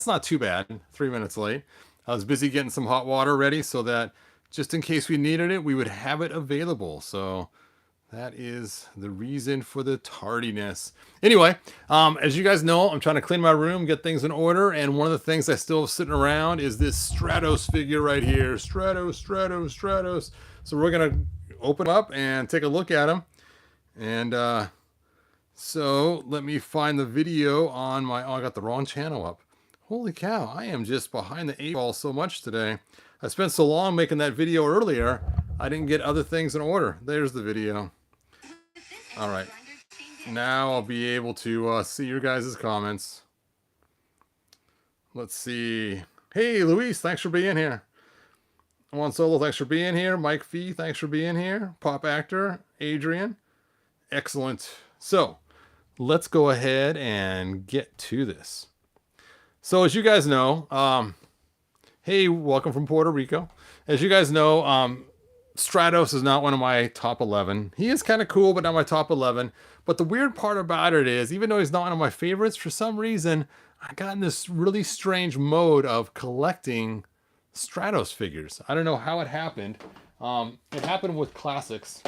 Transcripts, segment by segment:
not too bad. 3 minutes late. I was busy getting some hot water ready so that just in case we needed it, we would have it available. So that is the reason for the tardiness. Anyway, as you guys know, I'm trying to clean my room, get things in order, and one of the things I still have sitting around is this Stratos figure right here. Stratos. So we're gonna open him up and take a look at him. And so let me find the video on my. Oh, I got the wrong channel up. Holy cow! I am just behind the 8 ball so much today. I spent so long making that video earlier, I didn't get other things in order. There's the video. All right. Now I'll be able to see your guys' comments. Let's see. Hey, Luis, thanks for being here. Juan Solo, thanks for being here. Mike Fee, thanks for being here. Pop Actor, Adrian. Excellent. So let's go ahead and get to this. So as you guys know, hey, welcome from Puerto Rico. As you guys know, Stratos is not one of my top 11. He is kind of cool, but not my top 11. But the weird part about it is, even though he's not one of my favorites, for some reason, I got in this really strange mode of collecting Stratos figures. I don't know how it happened. It happened with classics.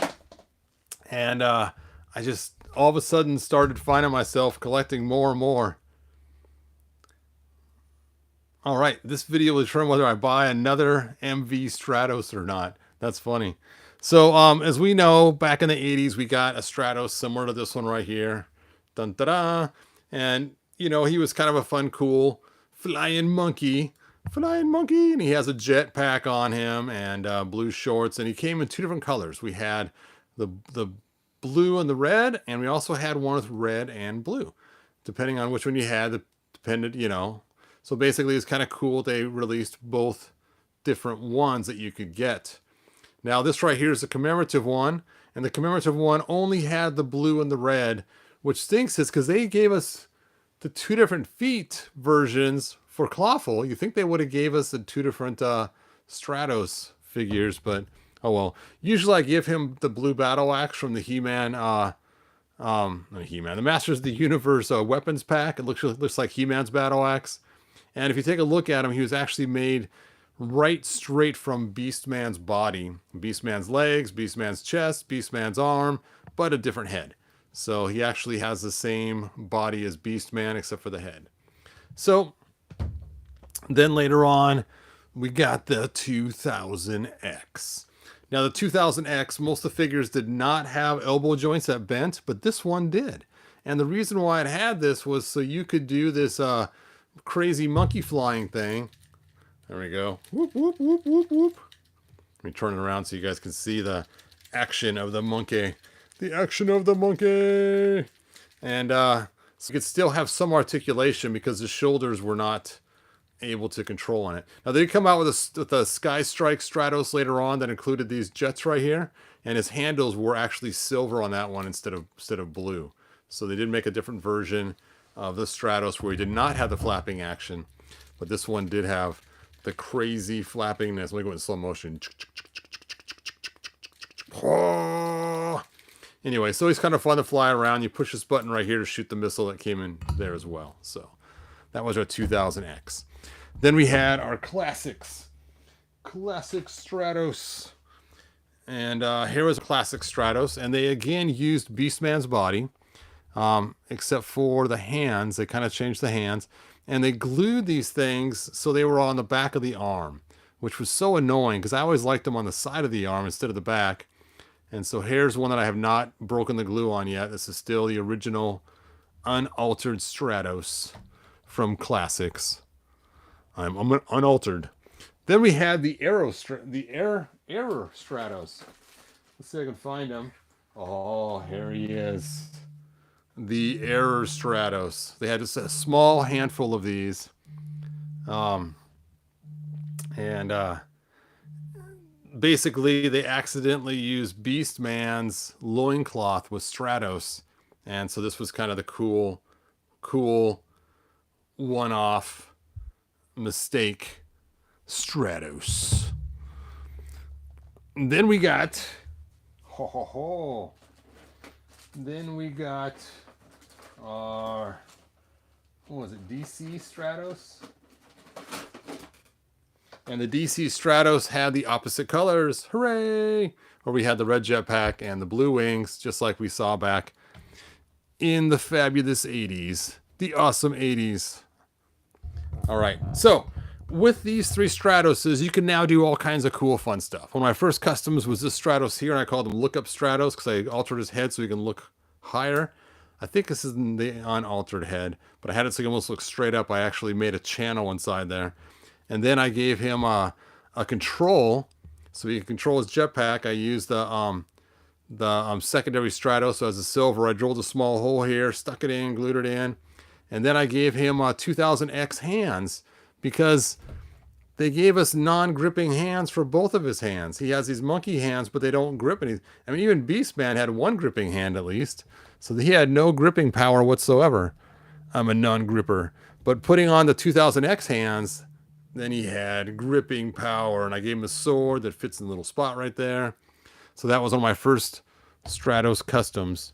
And I just all of a sudden started finding myself collecting more and more. All right, this video will determine whether I buy another MV Stratos or not. That's funny. So as we know, back in the 80s, we got a Stratos similar to this one right here. Dun da da. And, you know, he was kind of a fun, cool flying monkey. And he has a jetpack on him and blue shorts. And he came in 2 different colors. We had the blue and the red, and we also had one with red and blue. Depending on which one you had, depended, you know. So basically, it's kind of cool. They released both different ones that you could get. Now, this right here is a commemorative one, and the commemorative one only had the blue and the red, which stinks is because they gave us the 2 different feet versions for Clawful. You think they would have gave us the 2 different Stratos figures, but oh well. Usually I give him the blue battle axe from the He-Man, not He-Man, the Masters of the Universe weapons pack. It looks like He-Man's battle axe. And if you take a look at him, he was actually made right straight from Beastman's body. Beastman's legs, Beastman's chest, Beastman's arm, but a different head. So he actually has the same body as Beastman except for the head. So then later on, we got the 2000X. Now the 2000X, most of the figures did not have elbow joints that bent, but this one did. And the reason why it had this was so you could do this crazy monkey flying thing. There we go. Whoop, whoop, whoop, whoop, whoop. Let me turn it around so you guys can see the action of the monkey. The action of the monkey. And so you could still have some articulation because the shoulders were not able to control on it. Now they come out with a Sky Strike Stratos later on that included these jets right here. And his handles were actually silver on that one instead of blue. So they did make a different version of the Stratos where he did not have the flapping action, but this one did have the crazy flappingness. Let me go in slow motion. Anyway, so he's kind of fun to fly around. You push this button right here to shoot the missile that came in there as well. So that was our 2000X. Then we had our classics. Classic Stratos. And here was Classic Stratos. And they again used Beastman's body. Except for the hands. They kind of changed the hands. And they glued these things so they were on the back of the arm, which was so annoying because I always liked them on the side of the arm instead of the back. And so here's one that I have not broken the glue on yet. This is still the original unaltered Stratos from Classics. I'm unaltered. Then we had the Error Stratos. Let's see if I can find him. Oh, here he is. The Error Stratos. They had just a small handful of these. Basically, they accidentally used Beastman's loincloth with Stratos. And so this was kind of the cool one-off mistake. Stratos. And then we got... Then we got our, what was it, DC Stratos? And the DC Stratos had the opposite colors. Hooray! Where we had the red jetpack and the blue wings, just like we saw back in the fabulous 80s. The awesome 80s. All right. So with these three Stratoses, you can now do all kinds of cool, fun stuff. One of my first customs was this Stratos here, and I called him Look Up Stratos because I altered his head so he can look higher. I think this is the unaltered head, but I had it so he almost look straight up. I actually made a channel inside there. And then I gave him a control so he can control his jetpack. I used the secondary Stratos, so as a silver, I drilled a small hole here, stuck it in, glued it in. And then I gave him 2000X hands because they gave us non-gripping hands for both of his hands. He has these monkey hands, but they don't grip anything. I mean, even Beastman had one gripping hand at least. So he had no gripping power whatsoever. I'm a non-gripper. But putting on the 2000X hands, then he had gripping power. And I gave him a sword that fits in the little spot right there. So that was one of my first Stratos customs.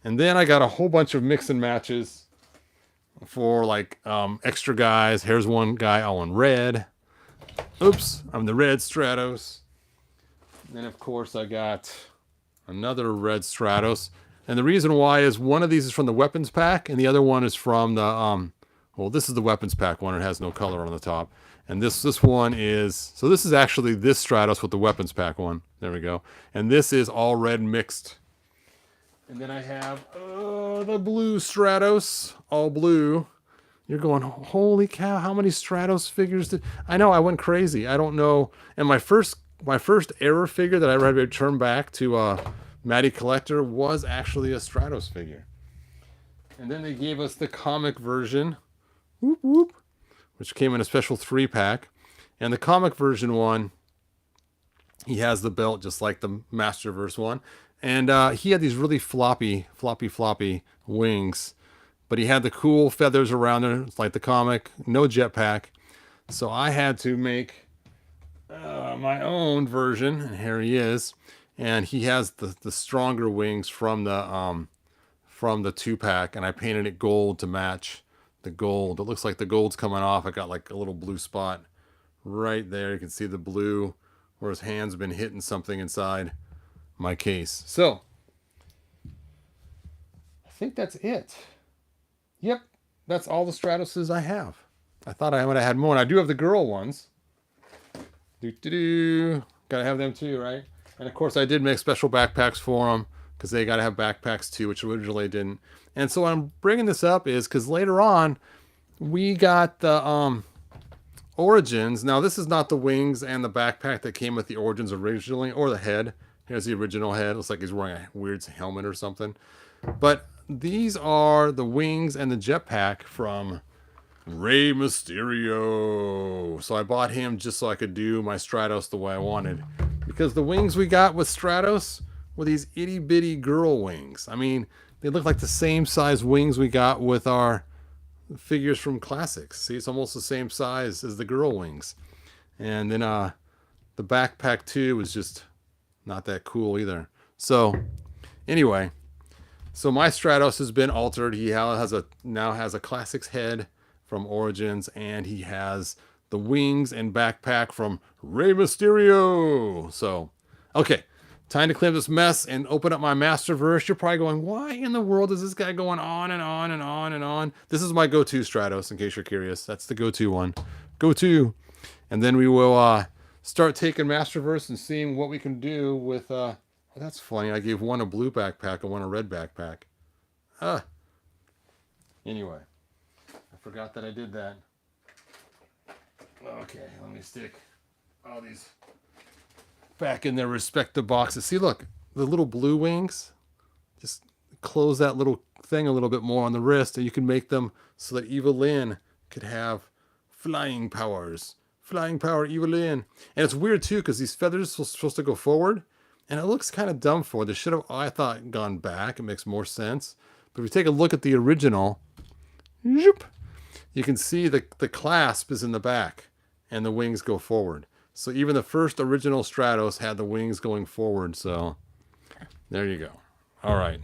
And then I got a whole bunch of mix and matches for like extra guys. Here's one guy all in red. Oops, I'm the red Stratos. And then of course I got another red Stratos. And the reason why is one of these is from the weapons pack and the other one is from the well, this is the weapons pack one. It has no color on the top. And this one is, so this is actually this Stratos with the weapons pack one. There we go. And this is all red mixed. And then I have the blue Stratos, all blue. You're going, holy cow, how many Stratos figures did... I know, I went crazy. I don't know. And my first error figure that I had to return back to Matty Collector was actually a Stratos figure. And then they gave us the comic version, whoop, whoop, which came in a special 3-pack. And the comic version one, he has the belt just like the Masterverse one. And he had these really floppy wings. But he had the cool feathers around there, like the comic, no jetpack. So I had to make my own version. And here he is. And he has the stronger wings from the 2-pack. And I painted it gold to match the gold. It looks like the gold's coming off. I got like a little blue spot right there. You can see the blue where his hand's been hitting something inside my case. So I think that's it. Yep, that's all the Stratoses I have. I thought I would have had more. And I do have the girl ones. Gotta have them too, right? And of course I did make special backpacks for them because they gotta have backpacks too, which originally didn't. And so I'm bringing this up is because later on we got the Origins. Now this is not the wings and the backpack that came with the Origins originally, or the head. Here's the original head. Looks like he's wearing a weird helmet or something. But these are the wings and the jetpack from Rey Mysterio. So I bought him just so I could do my Stratos the way I wanted. Because the wings we got with Stratos were these itty bitty girl wings. I mean, they look like the same size wings we got with our figures from Classics. See, it's almost the same size as the girl wings. And then the backpack too was just not that cool either. So anyway, so my Stratos has been altered. He now has a Classics head from Origins, and he has the wings and backpack from Rey Mysterio. So, okay, time to clean up this mess and open up my Masterverse. You're probably going, why in the world is this guy going on and on and on and on? This is my go-to Stratos, in case you're curious. That's the go-to one. Go-to. And then we will start taking Masterverse and seeing what we can do with... oh, that's funny. I gave one a blue backpack and one a red backpack. Anyway, I forgot that I did that. Okay, let me stick all these back in their respective boxes. See, look, the little blue wings. Just close that little thing a little bit more on the wrist, and you can make them so that Evelyn could have flying powers. Flying power, Evelyn. And it's weird, too, because these feathers are supposed to go forward. And it looks kind of dumb for it. They should have, I thought, gone back. It makes more sense. But if you take a look at the original, zoop, you can see the clasp is in the back and the wings go forward. So even the first original Stratos had the wings going forward. So there you go. All right.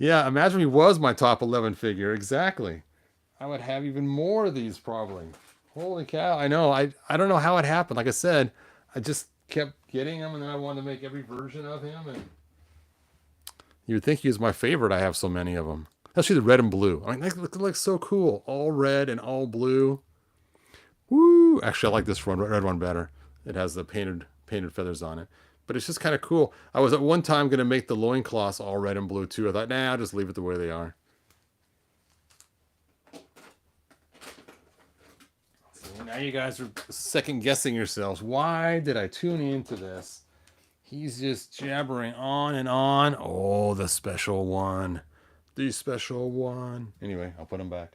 Yeah, imagine he was my top 11 figure. Exactly. I would have even more of these probably. Holy cow. I know. I don't know how it happened. Like I said, I just kept getting them and then I wanted to make every version of him. And you would think he was my favorite. I have so many of them. Especially the red and blue. I mean, they look so cool. All red and all blue. Woo! Actually, I like this red one better. It has the painted feathers on it. But it's just kind of cool. I was at one time going to make the loincloths all red and blue too. I thought, nah, I'll just leave it the way they are. So now you guys are second guessing yourselves. Why did I tune into this? He's just jabbering on and on. Oh, the special one. The special one. Anyway, I'll put him back.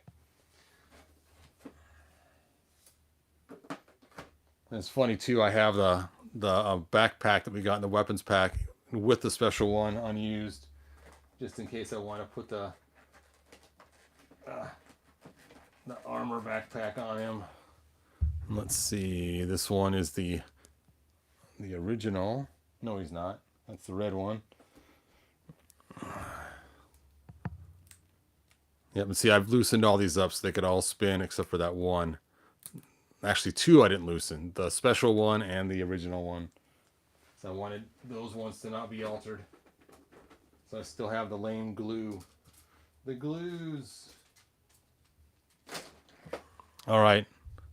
And it's funny too. I have the backpack that we got in the weapons pack with the special one unused, just in case I want to put the armor backpack on him. Let's see. This one is the original. No, he's not. That's the red one. Yep, and see, I've loosened all these up so they could all spin except for that one. Actually, two I didn't loosen. The special one and the original one. So I wanted those ones to not be altered. So I still have the lame glue. The glues. All right.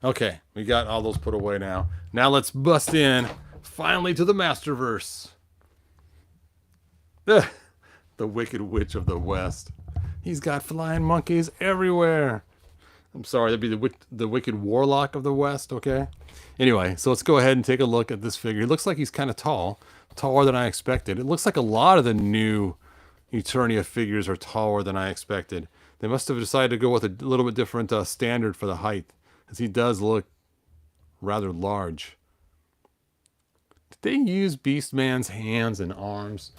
Okay, we got all those put away now. Now let's bust in, finally, to the Masterverse. The Wicked Witch of the West. He's got flying monkeys everywhere. I'm sorry, that'd be the Wicked Warlock of the West, okay? Anyway, so let's go ahead and take a look at this figure. It looks like he's kind of tall, taller than I expected. It looks like a lot of the new Eternia figures are taller than I expected. They must have decided to go with a little bit different standard for the height, because he does look rather large. Did they use Beastman's hands and arms?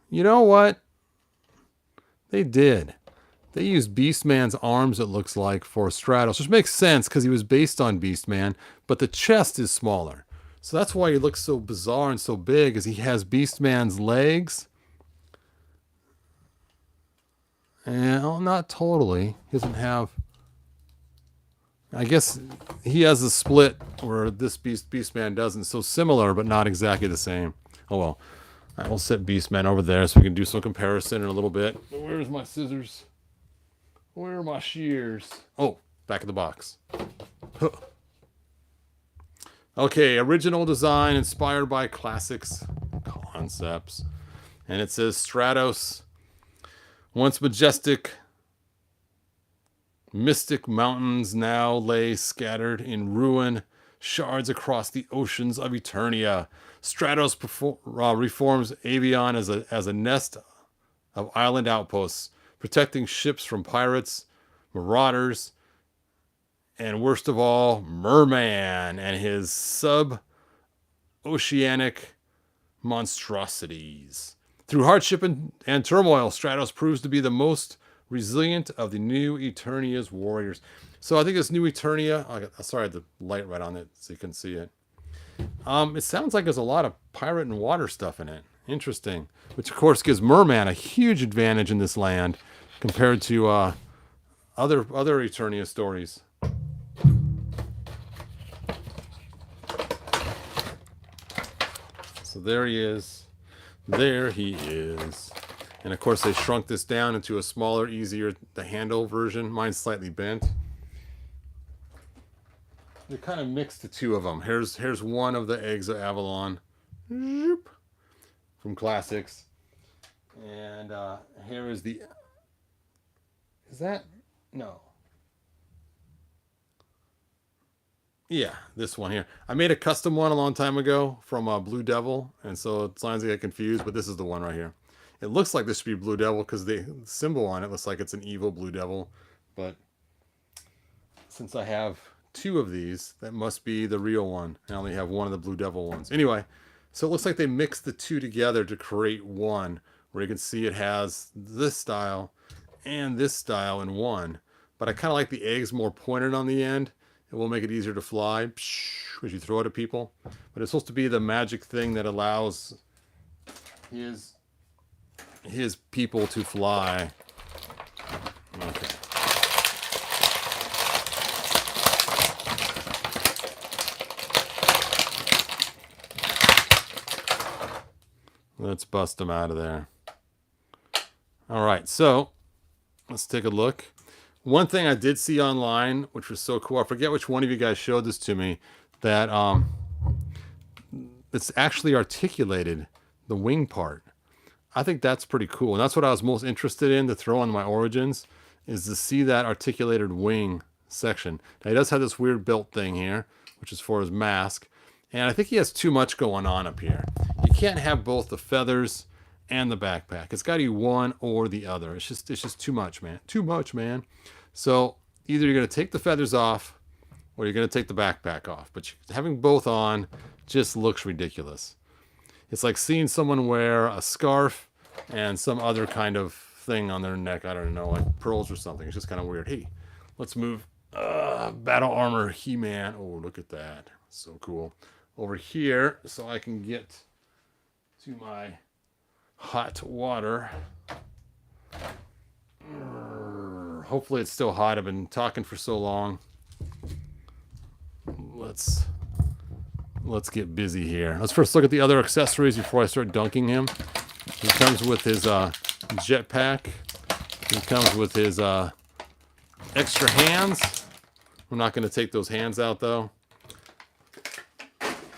You know what? They did. They used Beastman's arms, it looks like, for Stratos, which makes sense because he was based on Beastman, but the chest is smaller. So that's why he looks so bizarre and so big, is he has Beastman's legs. And well, not totally. He doesn't have... I guess he has a split where this Beastman doesn't. So similar, but not exactly the same. Oh well. I will set Beastman over there so we can do some comparison in a little bit. Where's my scissors? Where are my shears? Oh, back of the box. Huh. Okay, original design inspired by classics concepts. And it says Stratos, once majestic, mystic mountains now lay scattered in ruin, shards across the oceans of Eternia. Stratos reforms Avion as a nest of island outposts, protecting ships from pirates, marauders, and worst of all, Merman and his sub-oceanic monstrosities. Through hardship and turmoil, Stratos proves to be the most resilient of the new Eternia's warriors. So I think this new Eternia, sorry, I had the light right on it so you can see it. It sounds like there's a lot of pirate and water stuff in it. Interesting. Which, of course, gives Merman a huge advantage in this land compared to other Eternia stories. So there he is. There he is. And, of course, they shrunk this down into a smaller, easier to handle version. Mine's slightly bent. They kind of mixed the two of them. Here's one of the eggs of Avalon from Classics. And here is the... Is that... No. Yeah, this one here. I made a custom one a long time ago from Blue Devil. And so sometimes I get confused, but this is the one right here. It looks like this should be Blue Devil because the symbol on it looks like it's an evil Blue Devil. But since I have two of these, that must be the real one. I only have one of the Blue Devil ones. Anyway, so it looks like they mixed the two together to create one, where you can see it has this style and this style in one. But I kind of like the eggs more pointed on the end. It will make it easier to fly as you throw it at people. But it's supposed to be the magic thing that allows his his people to fly. Okay. Let's bust them out of there. All right, so let's take a look. One thing I did see online, which was so cool, I forget which one of you guys showed this to me, that it's actually articulated, the wing part. I think that's pretty cool. And that's what I was most interested in to throw on my Origins, is to see that articulated wing section. Now, he does have this weird built thing here, which is for his mask. And I think he has too much going on up here. You can't have both the feathers and the backpack. It's got to be one or the other. It's just too much, man. Too much, man. So either you're going to take the feathers off or you're going to take the backpack off. But having both on just looks ridiculous. It's like seeing someone wear a scarf and some other kind of thing on their neck. I don't know, like pearls or something. It's just kind of weird. Hey, let's move battle armor He-Man. Oh, look at that. So cool. Over here so I can get to my hot water. Hopefully it's still hot. I've been talking for so long. Let's get busy here. Let's first look at the other accessories before I start dunking him. He comes with his jetpack. He comes with his extra hands. I'm not going to take those hands out though.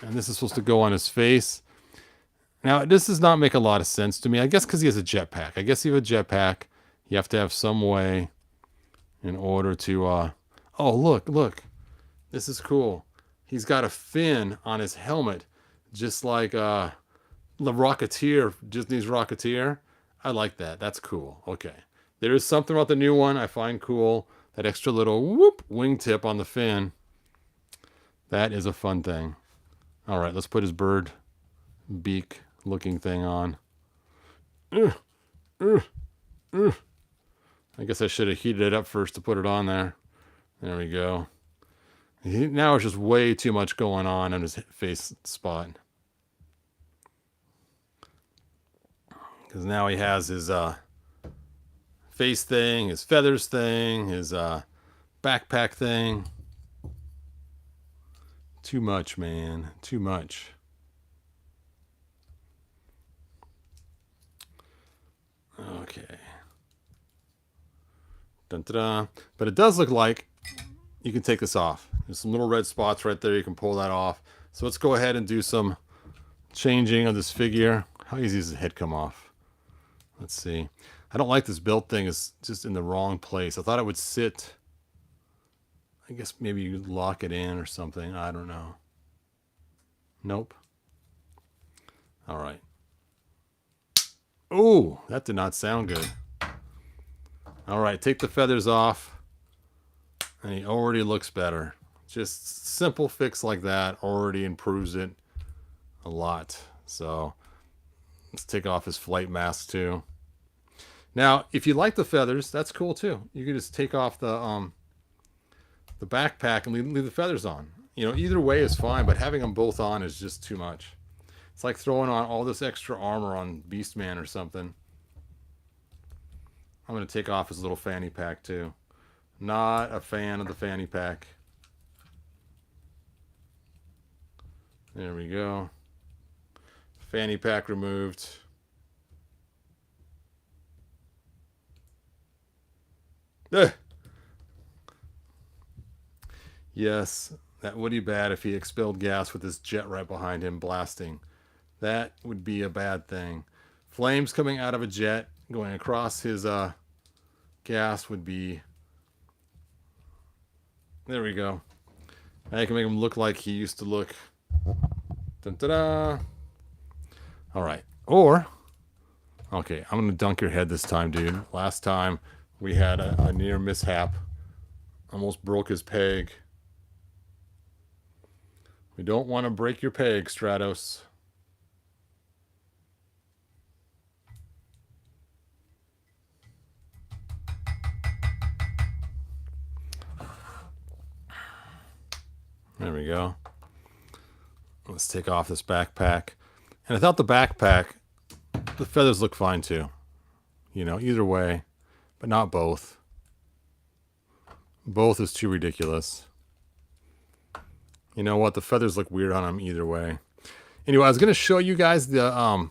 And this is supposed to go on his face. Now, this does not make a lot of sense to me. I guess because he has a jetpack. I guess if you have a jetpack, you have to have some way in order to... Oh, look. This is cool. He's got a fin on his helmet, just like the Rocketeer, Disney's Rocketeer. I like that. That's cool. Okay. There is something about the new one I find cool. That extra little whoop wingtip on the fin. That is a fun thing. All right, let's put his bird beak looking thing on. I guess I should have heated it up first to put it on there. There we go. Now it's just way too much going on his face spot. Because now he has his face thing, his feathers thing, his backpack thing. Too much, man. Too much. Okay. Dun-da-da. But it does look like you can take this off. There's some little red spots right there. You can pull that off. So let's go ahead and do some changing of this figure. How easy does the head come off? Let's see. I don't like this build thing. It's just in the wrong place. I thought it would sit... I guess maybe you lock it in or something. I don't know. Nope. All right. Oh, that did not sound good. All right, take the feathers off. And he already looks better. Just simple fix like that already improves it a lot. So let's take off his flight mask too. Now, if you like the feathers, that's cool too. You can just take off the backpack and leave the feathers on. You know, either way is fine, but having them both on is just too much. It's like throwing on all this extra armor on Beastman or something. I'm going to take off his little fanny pack too. Not a fan of the fanny pack. There we go. Fanny pack removed. Ugh. Yes, that would be bad if he expelled gas with his jet right behind him blasting. That would be a bad thing. Flames coming out of a jet going across his gas would be... There we go. I can make him look like he used to look. Dun-da-da. All right. Or, okay, I'm going to dunk your head this time, dude. Last time we had a near mishap. Almost broke his peg. We don't want to break your peg, Stratos. There we go. Let's take off this backpack. And I thought the backpack, the feathers look fine too. You know, either way, but not both. Both is too ridiculous. You know what? The feathers look weird on them either way. Anyway, I was going to show you guys the other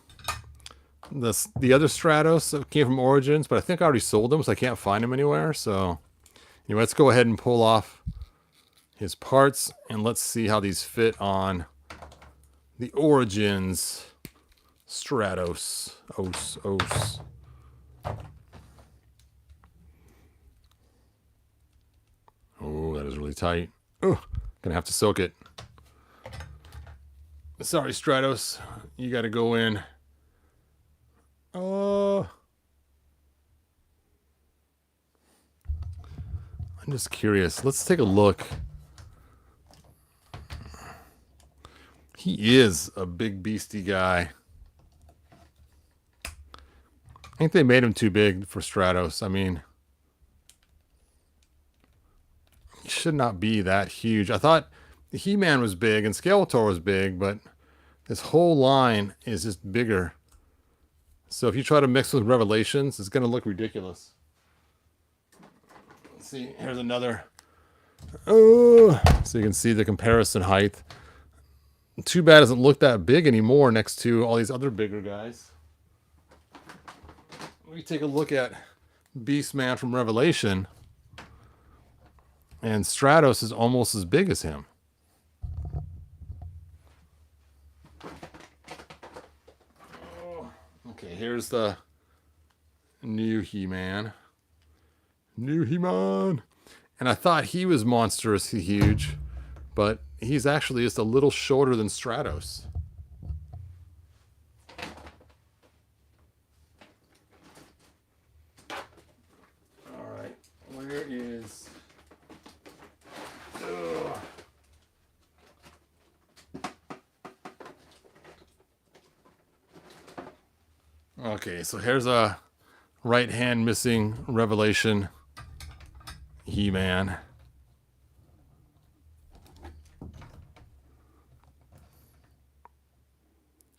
Stratos that came from Origins, but I think I already sold them, so I can't find them anywhere. So anyway, let's go ahead and pull off his parts, and let's see how these fit on the Origins Stratos. Os. Oh, that is really tight. Oh, gonna have to soak it. Sorry, Stratos. You gotta go in. Oh. I'm just curious. Let's take a look. He is a big beastie guy. I think they made him too big for Stratos. I mean, he should not be that huge. I thought the He-Man was big and Skeletor was big, but this whole line is just bigger. So if you try to mix with Revelations, it's going to look ridiculous. Let's see. Here's another. Oh, so you can see the comparison height. Too bad it doesn't look that big anymore next to all these other bigger guys. We take a look at Beastman from Revelation, and Stratos is almost as big as him. Okay, here's the new He-Man. New He-Man. And I thought he was monstrously huge, but he's actually just a little shorter than Stratos. All right, where is... Ugh. Okay, so here's a right hand missing Revelation He-Man.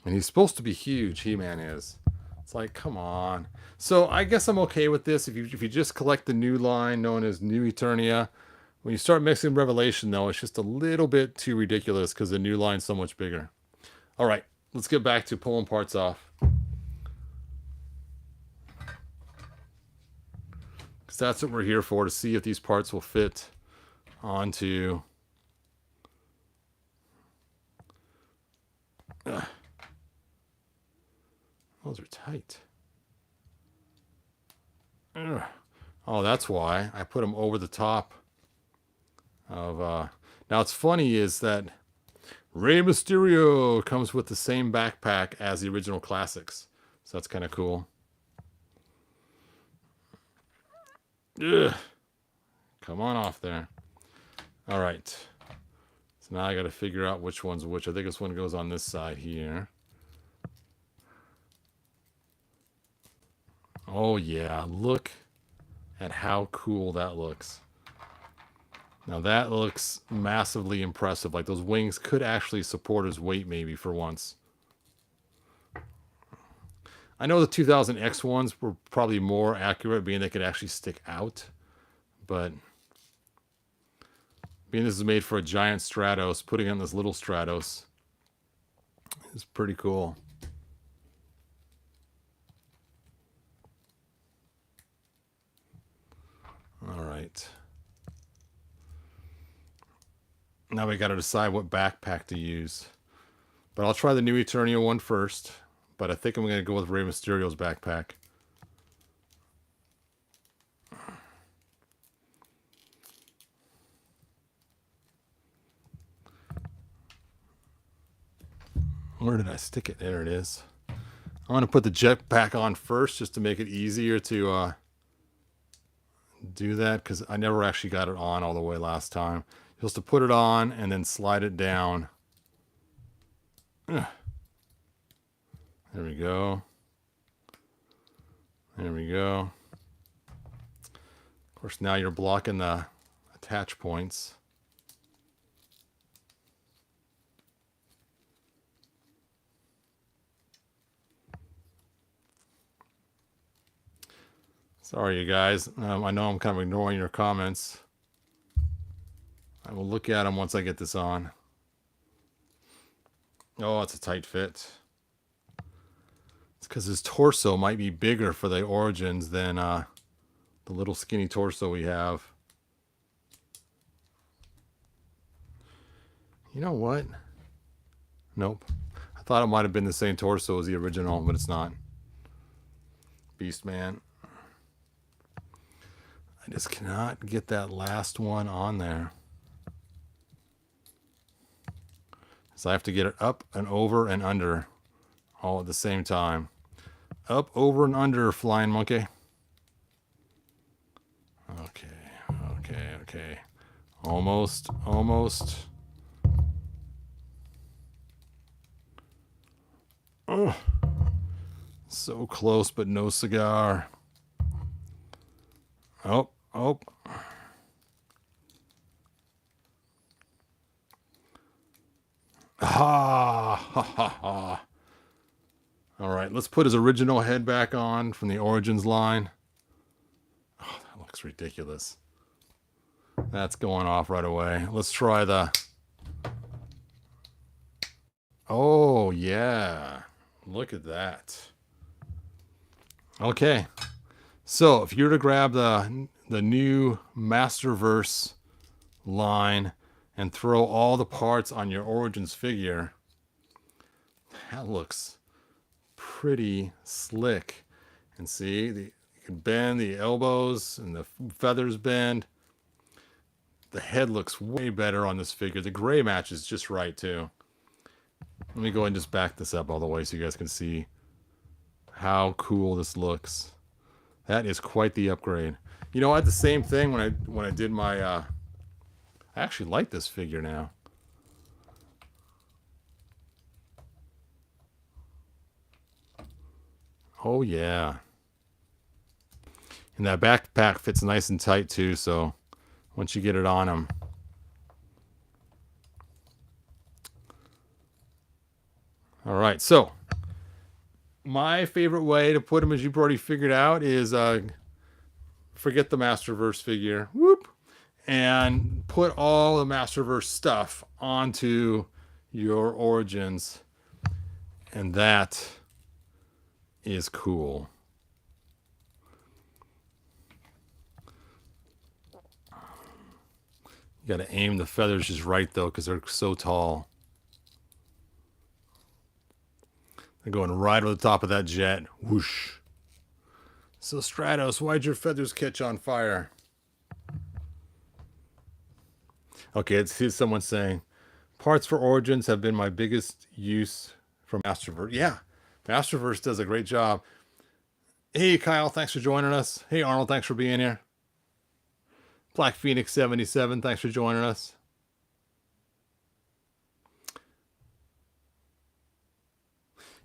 And he's supposed to be huge, He-Man is. It's like, come on. So I guess I'm okay with this. If you just collect the new line known as New Eternia, when you start mixing Revelation, though, it's just a little bit too ridiculous because the new line's so much bigger. All right, let's get back to pulling parts off. Because that's what we're here for, to see if these parts will fit onto... Ugh. Those are tight. Ugh. Oh, that's why I put them over the top of... Now, what's funny is that Rey Mysterio comes with the same backpack as the original classics. So that's kind of cool. Ugh. Come on off there. All right. So now I got to figure out which one's which. I think this one goes on this side here. Oh, yeah. Look at how cool that looks. Now that looks massively impressive. Like those wings could actually support his weight maybe for once. I know the 2000X ones were probably more accurate, being they could actually stick out. But being this is made for a giant Stratos, putting on this little Stratos is pretty cool. All right. Now we got to decide what backpack to use. But I'll try the New Eternia one first. But I think I'm going to go with Rey Mysterio's backpack. Where did I stick it? There it is. I'm going to put the jetpack on first just to make it easier to do that, because I never actually got it on all the way last time. You're supposed to put it on and then slide it down. Ugh. There we go. There we go. Of course, now you're blocking the attach points. Sorry, you guys. I know I'm kind of ignoring your comments. I will look at them once I get this on. Oh, it's a tight fit. It's because his torso might be bigger for the Origins than the little skinny torso we have. You know what? Nope. I thought it might have been the same torso as the original, but it's not. Beast Man. I just cannot get that last one on there. So I have to get it up and over and under all at the same time. Up, over, and under, flying monkey. Okay. Almost. Oh, so close, but no cigar. Oh. Ha. All right, let's put his original head back on from the Origins line. Oh, that looks ridiculous. That's going off right away. Let's try the... Oh, yeah. Look at that. Okay. So if you were to grab the new Masterverse line and throw all the parts on your Origins figure, that looks pretty slick. And see, you can bend the elbows and the feathers bend. The head looks way better on this figure. The gray match is just right too. Let me go ahead and just back this up all the way so you guys can see how cool this looks. That is quite the upgrade. You know, I had the same thing when I did my I actually like this figure now. Oh yeah. And that backpack fits nice and tight too, so once you get it on him. All right, so my favorite way to put him, as you've already figured out, is forget the Masterverse figure, whoop, and put all the Masterverse stuff onto your Origins, and that is cool. You got to aim the feathers just right though, because they're so tall. They're going right over the top of that jet. Whoosh. So Stratos, why'd your feathers catch on fire? Okay, here's someone saying, parts for Origins have been my biggest use for Masterverse. Yeah, Masterverse does a great job. Hey, Kyle, thanks for joining us. Hey, Arnold, thanks for being here. Black Phoenix 77, thanks for joining us.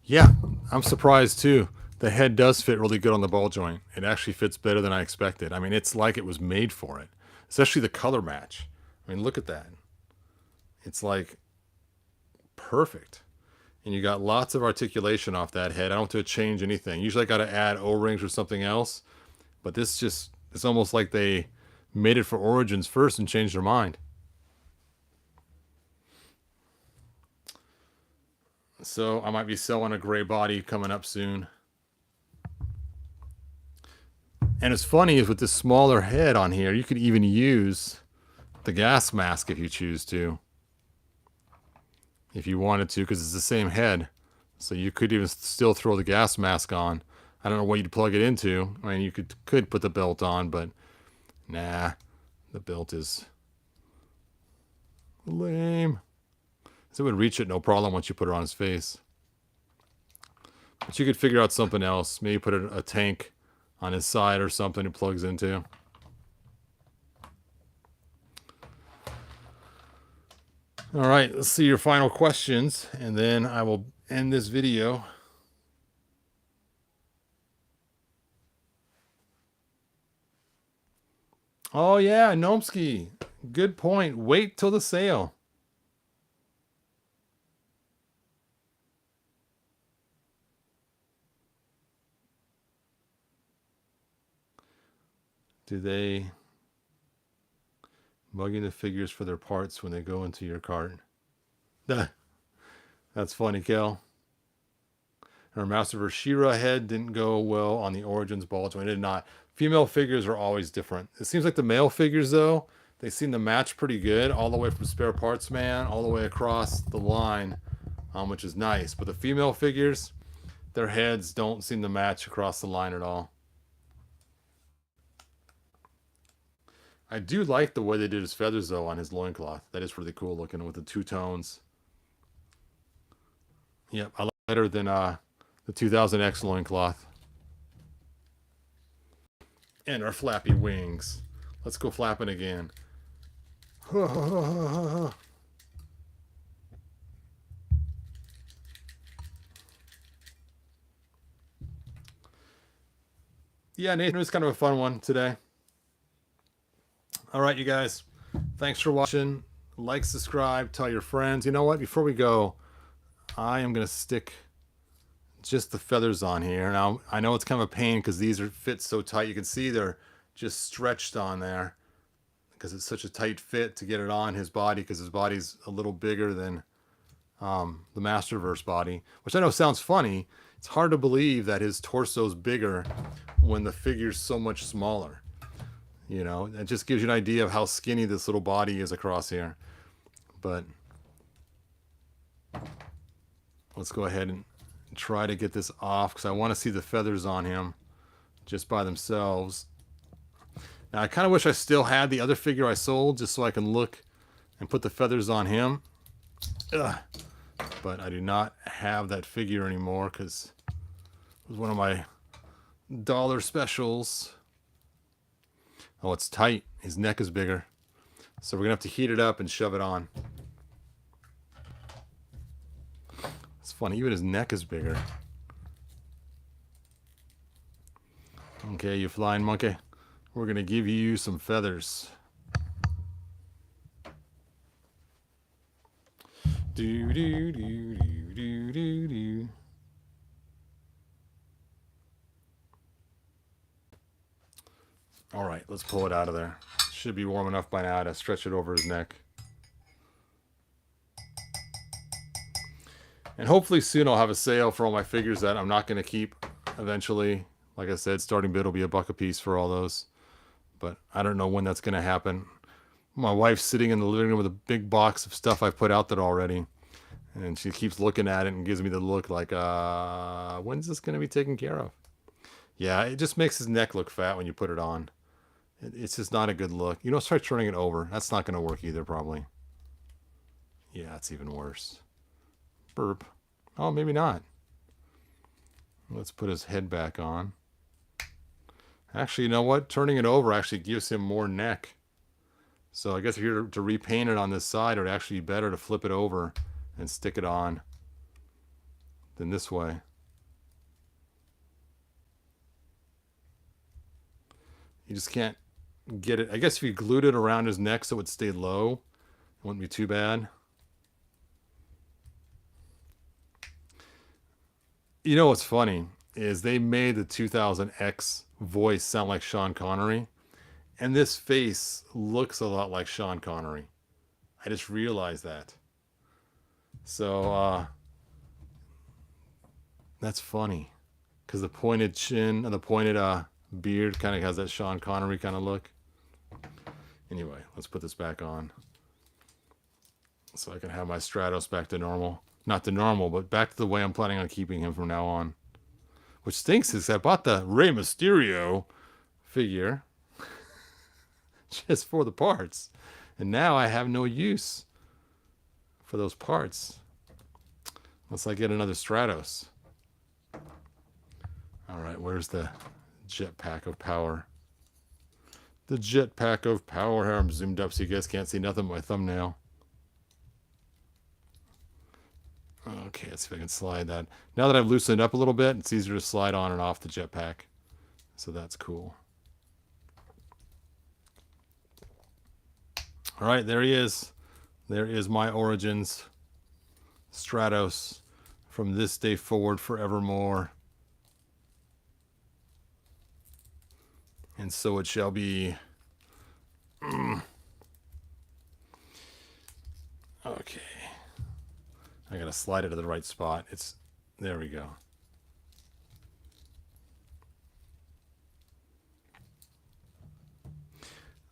Yeah, I'm surprised too. The head does fit really good on the ball joint. It actually fits better than I expected. I mean, it's like it was made for it, especially the color match. I mean, look at that. It's like perfect. And you got lots of articulation off that head. I don't have to change anything. Usually I got to add O-rings or something else, but this just, it's almost like they made it for Origins first and changed their mind. So I might be selling a gray body coming up soon. And it's funny is with this smaller head on here, you could even use the gas mask if you choose to. If you wanted to, because it's the same head. So you could even still throw the gas mask on. I don't know what you'd plug it into. I mean, you could put the belt on, but nah, the belt is lame. So it would reach it no problem once you put it on his face. But you could figure out something else. Maybe put a tank on his side or something it plugs into. All right, let's see your final questions, and then I will end this video. Oh yeah, Gnomsky. Good point. Wait till the sale. Do they mugging the figures for their parts when they go into your cart? That's funny, Kel. Her Masterverse She-Ra head didn't go well on the Origins ball joint. It did not. Female figures are always different. It seems like the male figures, though, they seem to match pretty good all the way from Spare Parts Man all the way across the line, which is nice. But the female figures, their heads don't seem to match across the line at all. I do like the way they did his feathers, though, on his loincloth. That is really cool looking with the two tones. Yep, I like it better than the 2000X loincloth. And our flappy wings. Let's go flapping again. Yeah, Nathan, it was kind of a fun one today. All right, you guys. Thanks for watching. Like, subscribe, tell your friends. You know what? Before we go, I am going to stick just the feathers on here. Now, I know it's kind of a pain because these are fit so tight. You can see they're just stretched on there because it's such a tight fit to get it on his body, because his body's a little bigger than the Masterverse body, which I know sounds funny. It's hard to believe that his torso's bigger when the figure's so much smaller. You know, it just gives you an idea of how skinny this little body is across here. But let's go ahead and try to get this off, because I want to see the feathers on him just by themselves. Now, I kind of wish I still had the other figure I sold, just so I can look and put the feathers on him. Ugh. But I do not have that figure anymore, because it was one of my dollar specials. Oh, it's tight. His neck is bigger. So we're going to have to heat it up and shove it on. It's funny, even his neck is bigger. Okay, you flying monkey. We're going to give you some feathers. Do do do do do do do. All right, let's pull it out of there. Should be warm enough by now to stretch it over his neck. And hopefully soon I'll have a sale for all my figures that I'm not going to keep eventually. Like I said, starting bid will be $1 a piece for all those. But I don't know when that's going to happen. My wife's sitting in the living room with a big box of stuff I've put out there already. And she keeps looking at it and gives me the look like, when's this going to be taken care of? Yeah, it just makes his neck look fat when you put it on. It's just not a good look. You don't start turning it over. That's not going to work either, probably. Yeah, it's even worse. Burp. Oh, maybe not. Let's put his head back on. Actually, you know what? Turning it over actually gives him more neck. So I guess if you're to repaint it on this side, it would actually be better to flip it over and stick it on than this way. You just can't get it. I guess if you glued it around his neck so it would stay low, it wouldn't be too bad. You know what's funny is they made the 2000X voice sound like Sean Connery, and this face looks a lot like Sean Connery. I just realized that. So that's funny, because the pointed chin and the pointed beard kind of has that Sean Connery kind of look. Anyway, let's put this back on so I can have my Stratos back to normal. Not to normal, but back to the way I'm planning on keeping him from now on. Which stinks is I bought the Rey Mysterio figure just for the parts. And now I have no use for those parts unless I get another Stratos. All right, where's the jetpack of power? The jetpack of power. Here, I'm zoomed up so you guys can't see nothing but my thumbnail. Okay, let's see if I can slide that. Now that I've loosened up a little bit, it's easier to slide on and off the jetpack. So that's cool. All right, there he is. There is my Origins Stratos from this day forward forevermore. And so it shall be. Okay. I gotta slide it to the right spot. There we go.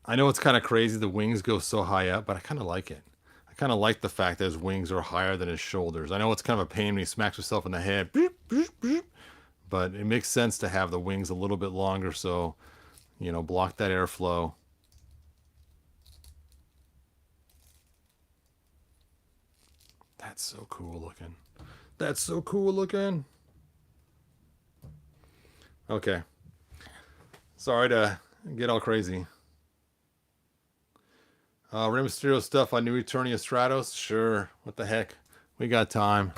I know it's kind of crazy the wings go so high up, but I kind of like it. I kind of like the fact that his wings are higher than his shoulders. I know it's kind of a pain when he smacks himself in the head, but it makes sense to have the wings a little bit longer so, you know, block that airflow. That's so cool looking. That's so cool looking. Okay. Sorry to get all crazy. Rey Mysterio stuff on New Eternia Stratos? Sure. What the heck? We got time.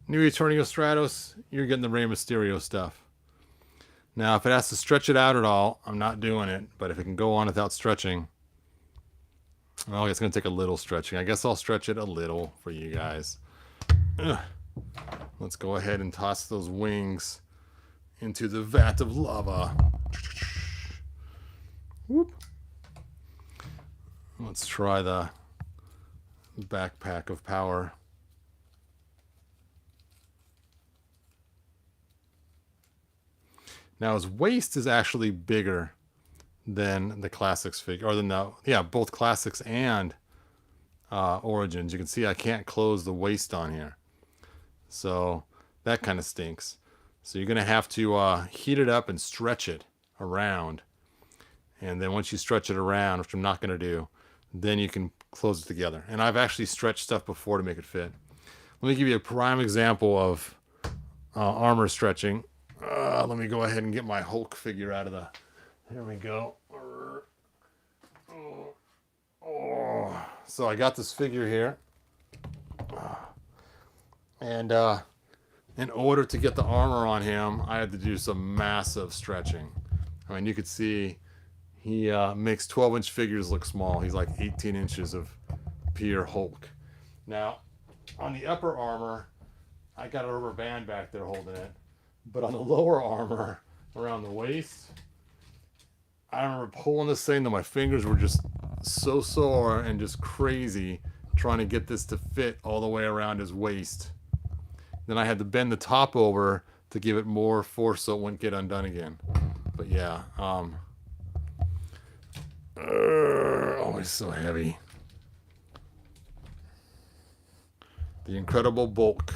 New Eternia Stratos, you're getting the Rey Mysterio stuff. Now, if it has to stretch it out at all, I'm not doing it. But if it can go on without stretching, well, it's going to take a little stretching. I guess I'll stretch it a little for you guys. Ugh. Let's go ahead and toss those wings into the vat of lava. Whoop. Let's try the backpack of power. Now his waist is actually bigger than the Classics figure, or than both Classics and Origins. You can see I can't close the waist on here, so that kind of stinks. So you're gonna have to heat it up and stretch it around, and then once you stretch it around, which I'm not gonna do, then you can close it together. And I've actually stretched stuff before to make it fit. Let me give you a prime example of armor stretching. Let me go ahead and get my Hulk figure out of the... Here we go. So I got this figure here. And in order to get the armor on him, I had to do some massive stretching. I mean, you could see he makes 12-inch figures look small. He's like 18 inches of pure Hulk. Now, on the upper armor, I got a rubber band back there holding it. But on the lower armor, around the waist, I remember pulling this thing that my fingers were just so sore and just crazy trying to get this to fit all the way around his waist. Then I had to bend the top over to give it more force so it wouldn't get undone again. But yeah, oh, it's so heavy. The incredible bulk.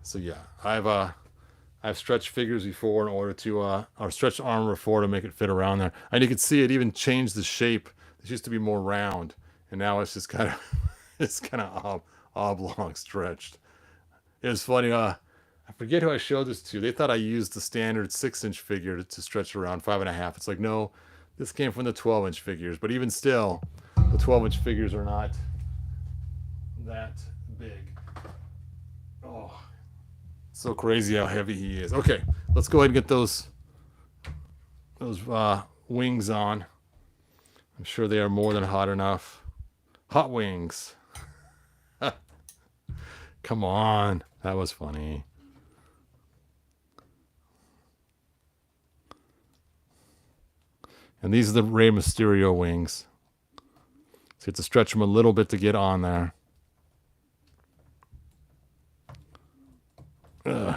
So yeah, I've stretched figures before in order to or stretched armor before to make it fit around there. And you can see it even changed the shape. It used to be more round, and now it's just kind of it's kind of oblong stretched. It was funny. I forget who I showed this to. They thought I used the standard 6-inch figure to stretch around 5.5. It's like, no, this came from the 12-inch figures. But even still, the 12-inch figures are not that big. Oh. So crazy how heavy he is. Okay, let's go ahead and get those wings on. I'm sure they are more than hot enough. Hot wings. Come on, that was funny. And these are the Rey Mysterio wings. So you have to stretch them a little bit to get on there. Ugh.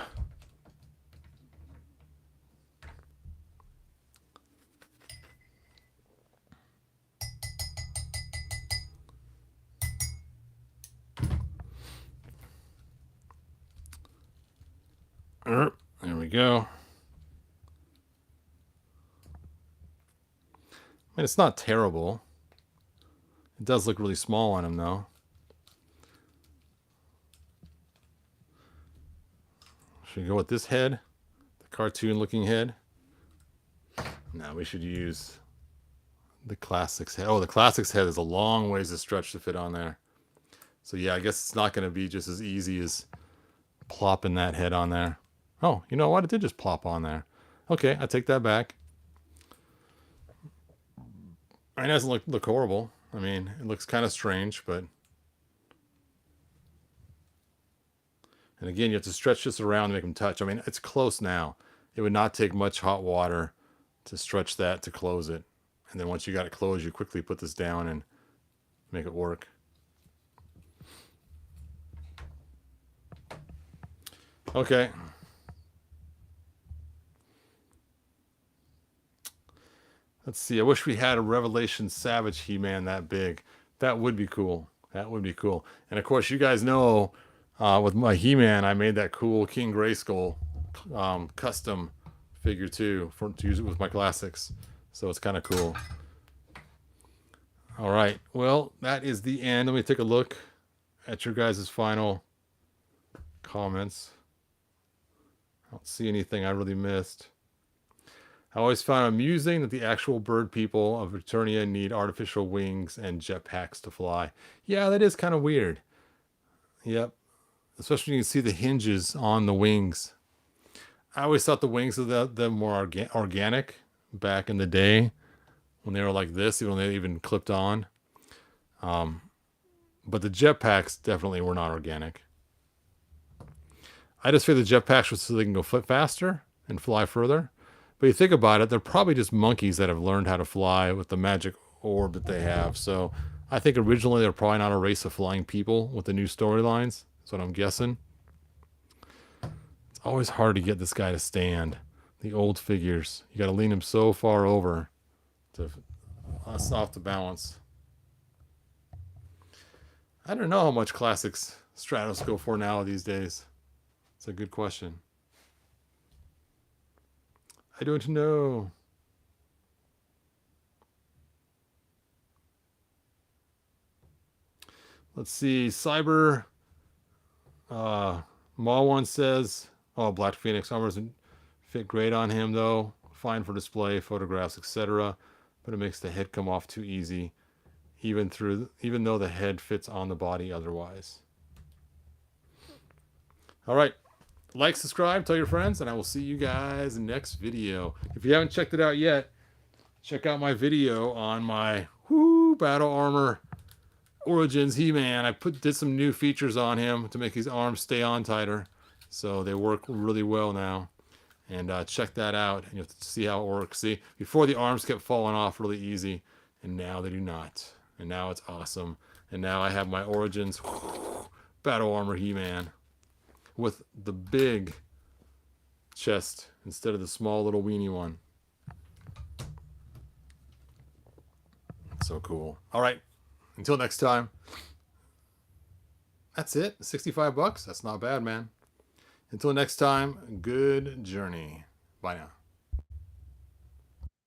There we go. I mean, it's not terrible. It does look really small on him, though. Should we go with this head? The cartoon-looking head? No, we should use the Classics head. Oh, the Classics head is a long ways to stretch to fit on there. So yeah, I guess it's not going to be just as easy as plopping that head on there. Oh, you know what? It did just plop on there. Okay, I take that back. It doesn't look horrible. I mean, it looks kind of strange, but... And again, you have to stretch this around to make them touch. I mean, it's close now. it would not take much hot water to stretch that to close it. And then once you got it closed, you quickly put this down and make it work. Okay. Let's see. I wish we had a Revelation Savage He-Man that big. That would be cool. That would be cool. And of course, you guys know with my He-Man, I made that cool King Grayskull custom figure too to use it with my classics. So it's kind of cool. All right. Well, that is the end. Let me take a look at your guys' final comments. I don't see anything I really missed. I always found it amusing that the actual bird people of Eternia need artificial wings and jetpacks to fly. Yeah, that is kind of weird. Yep. Especially when you can see the hinges on the wings. I always thought the wings of them were organic back in the day when they were like this, when they even clipped on. But the jetpacks definitely were not organic. I just feel the jetpacks were so they can go faster and fly further. But you think about it, they're probably just monkeys that have learned how to fly with the magic orb that they have. So I think originally they're probably not a race of flying people with the new storylines. That's what I'm guessing. It's always hard to get this guy to stand. The old figures. You got to lean him so far over to off the balance. I don't know how much classics Stratos go for now these days. It's a good question. I don't know. Let's see. Cyber Maw1 says, oh, Black Phoenix armor doesn't fit great on him though. Fine for display, photographs, etc. But it makes the head come off too easy, even though the head fits on the body otherwise. All right. Like, subscribe, tell your friends, and I will see you guys in the next video. If you haven't checked it out yet, check out my video on my Battle Armor Origins He-Man. I did some new features on him to make his arms stay on tighter. So they work really well now. And check that out, and you'll see how it works. See, before the arms kept falling off really easy, and now they do not. And now it's awesome. And now I have my Origins Battle Armor He-Man with the big chest instead of the small little weenie one. So cool. All right. Until next time. That's it. 65 bucks. That's not bad, man. Until next time, good journey. Bye now.